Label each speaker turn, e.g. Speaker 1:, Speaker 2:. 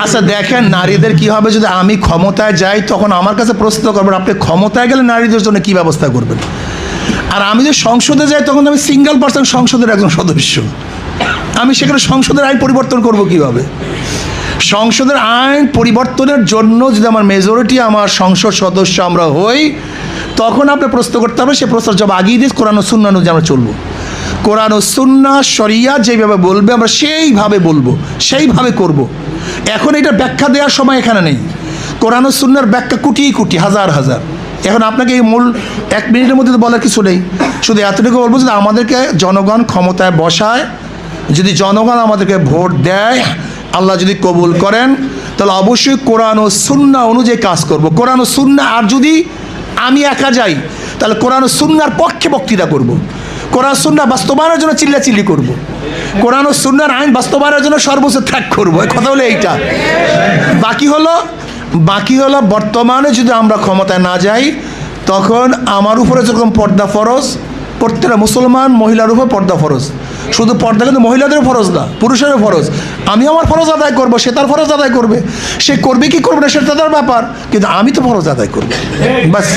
Speaker 1: আচ্ছা দেখেন, নারীদের কি হবে যদি আমি ক্ষমতায় যাই, তখন আমার কাছে প্রশ্ন করবেন আপনি ক্ষমতায় গেলে নারীদের জন্য কি ব্যবস্থা করবেন। আর আমি যদি সংসদে যাই, তখন আমি সিঙ্গেল পার্সন সংসদের একজন সদস্য, আমি সেখানে সংসদের আইন পরিবর্তন করব কিভাবে? সংসদের আইন পরিবর্তনের জন্য যদি আমার মেজরিটি, আমার সংসদ সদস্য আমরা হই, তখন আপনি প্রশ্ন করতে হবে। সে প্রশ্ন জবাব আগিয়ে দিয়ে কোরআন ও সুন্নাহ অনুযায়ী আমরা চলবো। কোরআন ও সুন্নাহ শরিয়া যেভাবে বলবে আমরা সেইভাবে বলবো, সেইভাবে করব। এখন এটা ব্যাখ্যা দেওয়ার সময় এখানে নেই। কোরআন ও সুন্নাহর ব্যাখ্যা কোটি কোটি, হাজার হাজার। এখন আপনাকে এই মূল 1 মিনিটের মধ্যে তো বলার কিছু নেই। শুধু এতটুকু বলবো যে আমাদেরকে জনগণ ক্ষমতায় বসায়, যদি জনগণ আমাদেরকে ভোট দেয়, আল্লাহ যদি কবুল করেন, তাহলে অবশ্যই কোরআন ও সুন্নাহ অনুযায়ী কাজ করব। কোরআন ও সুন্নাহ, আর যদি আমি একা যাই, তাহলে কোরআন ও সুন্নাহর পক্ষে বক্তৃতা করব। কোরআন সুন্নাহ বাস্তবায়নের জন্য চিল্লাচিল্লি করব। কোরআন ও সুন্নাহর আইন বাস্তবায়নের জন্য সর্বোচ্চ ত্যাগ করব। এই কথা হলো এইটা। বাকি হলো বর্তমানে যদি আমরা ক্ষমতায় না যাই, তখন আমার উপরে যেরকম পর্দা ফরজ, প্রত্যেকটা মুসলমান মহিলার উপর পর্দা ফরজ। শুধু পর্দা কিন্তু মহিলাদেরও ফরজ না, পুরুষেরও ফরজ। আমি আমার ফরজ আদায় করব, সে তার ফরজ আদায় করবে। সে করবে কি করবে না সেটা তার ব্যাপার, কিন্তু আমি তো ফরজ আদায় করব, বাস।